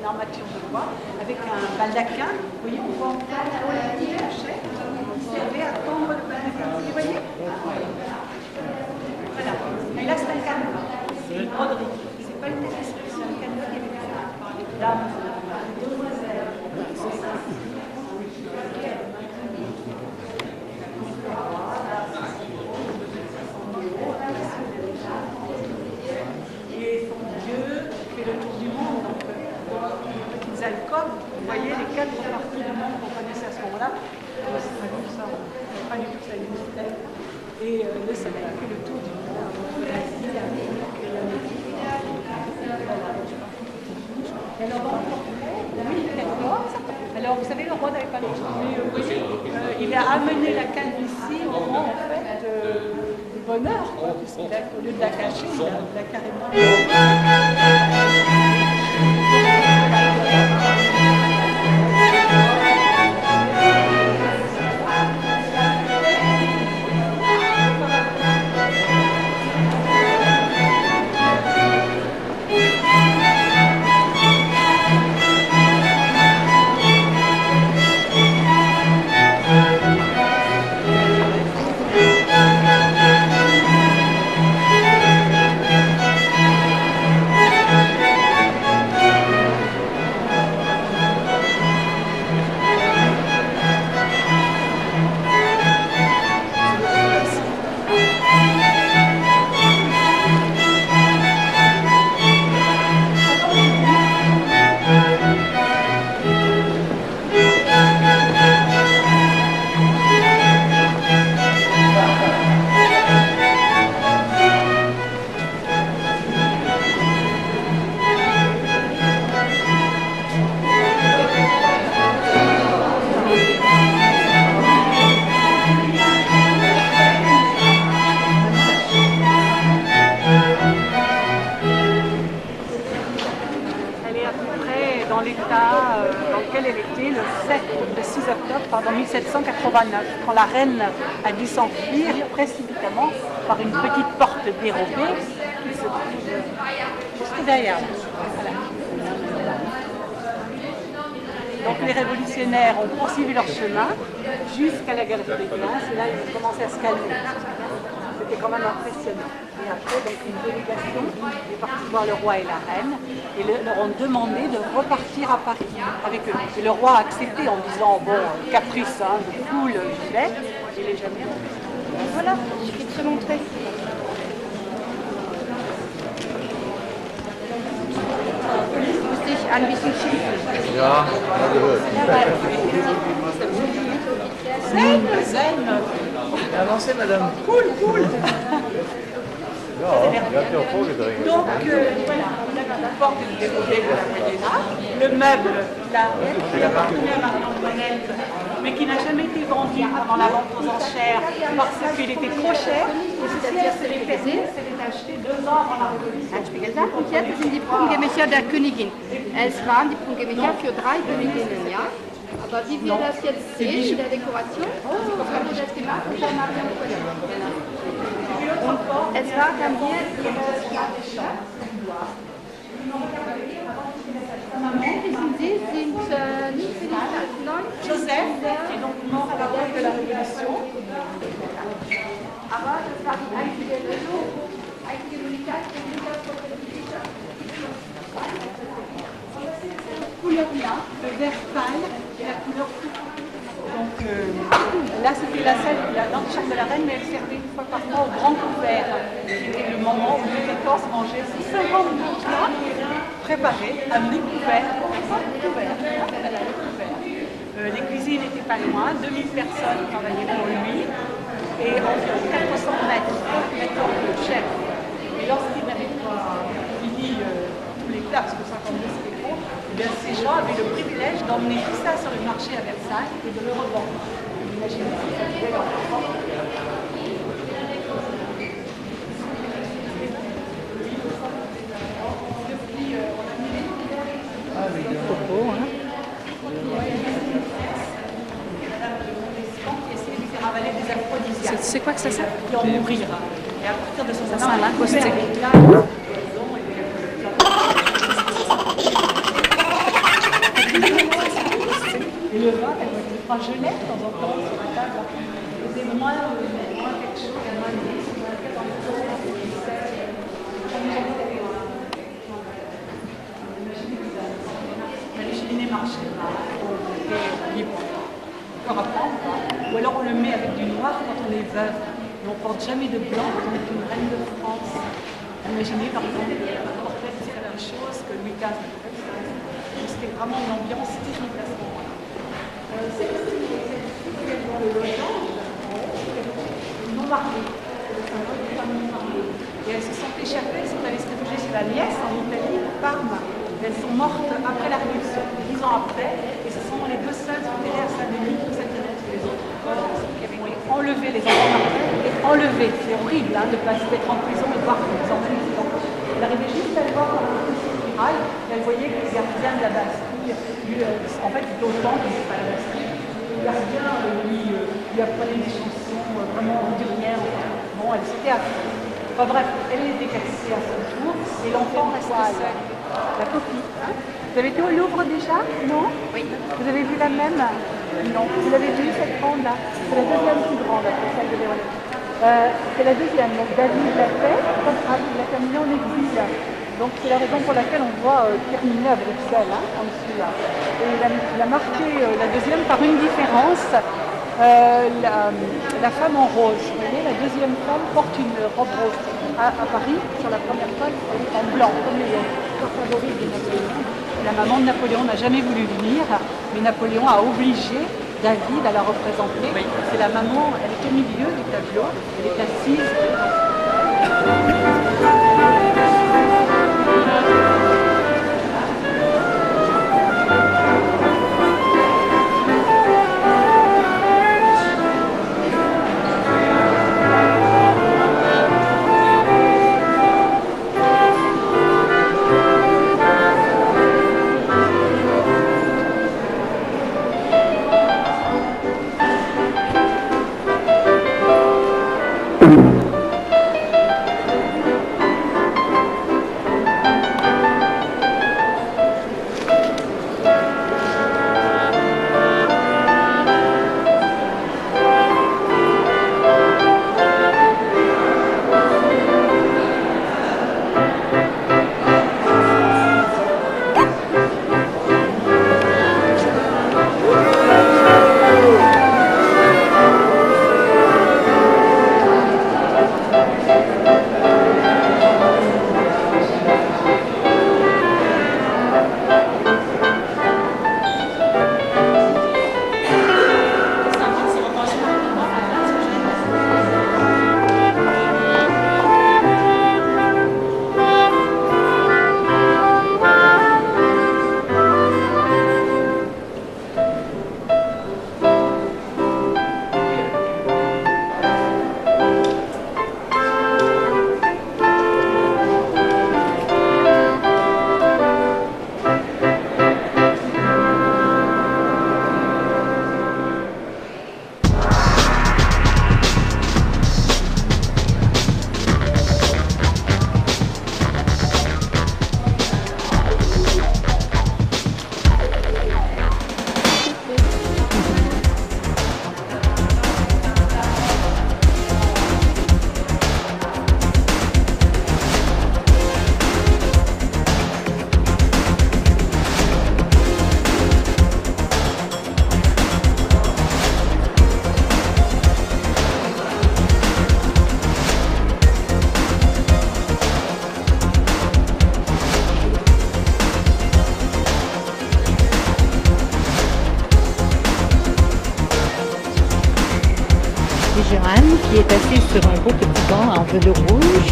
une armature de bois avec un baldaquin. Vous voyez, on voit en fait un petit cachet qui servait à tendre le baldaquin. Vous voyez? Voilà. Et là, c'est un canevas. C'est une broderie. C'est pas une tapisserie, c'est un canevas qui avait été fait par les dames, les demoiselles. Et son Dieu fait le tour du monde. Donc, petites alcôves, vous voyez les 4 parties du monde qu'on connaissait à ce moment-là. C'est pas du tout ça, pas du tout ça existait. Et le soleil fait le tour du monde. l'Asie, l'Amérique et l'Amérique. Alors, Louis XIV, alors vous savez, le roi n'avait pas le temps. Il a amené la calvitie au rang en fait du bonheur, puisqu'au lieu de la cacher, il a carrément. Le 6 octobre 1789, quand la reine a dû s'enfuir précipitamment par une petite porte dérobée qui se trouve juste derrière. Voilà. Donc les révolutionnaires ont poursuivi leur chemin jusqu'à la galerie des Glaces et là ils ont commencé à se calmer. C'était quand même impressionnant. Et après, donc, une délégation est partie voir le roi et la reine et leur ont demandé de repartir à Paris avec eux. Et le roi a accepté en disant, bon, caprice, hein, de foule, j'y vais. Il n'est jamais revenu. Voilà, je vais te montrer. Muss ich ein bisschen schimpfen. Ja, Zen. Avancez, madame. Cool. Ja, ihr habt ja auch vorgedrängt. Donc voilà, on a la porte du déroulé, vous la voyez là. Le meuble, qui appartenait à Marie-Antoinette, mais qui n'a jamais été vendu pendant la vente aux enchères parce qu'il était trop cher. C'est-à-dire que les PC, c'était acheté 2 ans avant la Révolution. Ein Spiegelsack. Und jetzt sind die Prunkgemächer der Königin. Es waren die Prunkgemächer für 3 Königinnen, ja? Aber wie wir das jetzt sehen in der Dekoration, so haben wir das gemacht mit der Marie-Antoinette. Und es war dann hier ihre die sind nicht Joseph, qui est donc mort à la veille de la Révolution. Aber das war die einzige Lösung, einzige Möglichkeit, Couleur-là, le vert pâle et la couleur pourpre. Donc là, c'était la salle, l'antichambre de la reine, mais elle servait une fois par mois au grand couvert, qui était le moment où les Écorces mangeaient 50 plats préparés, amenés couverts. Les cuisines n'étaient pas loin, 2000 personnes travaillaient pour lui, et environ 400 mètres de chef. Et lorsqu'il n'avait pas fini tous les plats, parce que 52 c'était trop, ces gens avaient le privilège d'emmener tout ça sur le marché à Versailles et de le revendre. Imaginez si ça pouvait leur C'est quoi que ça sert? Qui en mourira. Et à partir de ce moment-là, l'acoustique. le vin, elle va être pas gelée de temps en temps sur la table. C'est moins quelque chose, moins de risque, dans lequel on est les cheminées marchent libre. On peut apprendre, ou alors on le met avec du noir quand on est veuve. Mais on ne porte jamais de blanc quand on est une reine de France. Imaginez par exemple, porter la même chose que Louis XV. C'était vraiment une ambiance terrible à ce moment-là. C'est également le losange, non marié, c'est le symbole des femmes non mariées. Et elles se sont échappées, elles sont allées se réfugier chez la nièce en Italie, à Parme. Elles sont mortes après la Révolution, 10 ans après, et ce sont les deux seules enterrées à Saint-Denis, toutes celles les autres corps qui avaient été enlevés, les enfants après, et enlevés. C'est horrible de d'être en prison et de voir qu'ils les emmènent les enfants. Elle arrivait juste à le voir dans le spirale, et elle voyait que les gardiens de la Bastille, en fait, c'était autant que c'est pas la Bastille. Les gardiens lui apprenaient des chansons vraiment ondurières. Bon, elle s'était affreuse. Enfin bref, elle est décassée à son tour, et l'enfant reste seul. La copie. Vous avez été au Louvre déjà? Non? Oui. Vous avez vu la même? Non. Vous l'avez vue, cette grande-là? C'est la deuxième plus grande après celle de Véronique. C'est la deuxième. Donc David l'a fait, il l'a terminé en exil. Donc c'est la raison pour laquelle on voit terminer à Bruxelles, en dessous là. Et il a marqué la deuxième par une différence. La femme en rose. Vous voyez, la deuxième femme porte une robe rose. À Paris, sur la première femme, elle est en blanc, comme les favoris de Napoléon. La maman de Napoléon n'a jamais voulu venir, mais Napoléon a obligé David à la représenter. Oui. C'est la maman, elle est au milieu du tableau, elle est assise. Joanne qui est assise sur un beau petit banc en velours rouge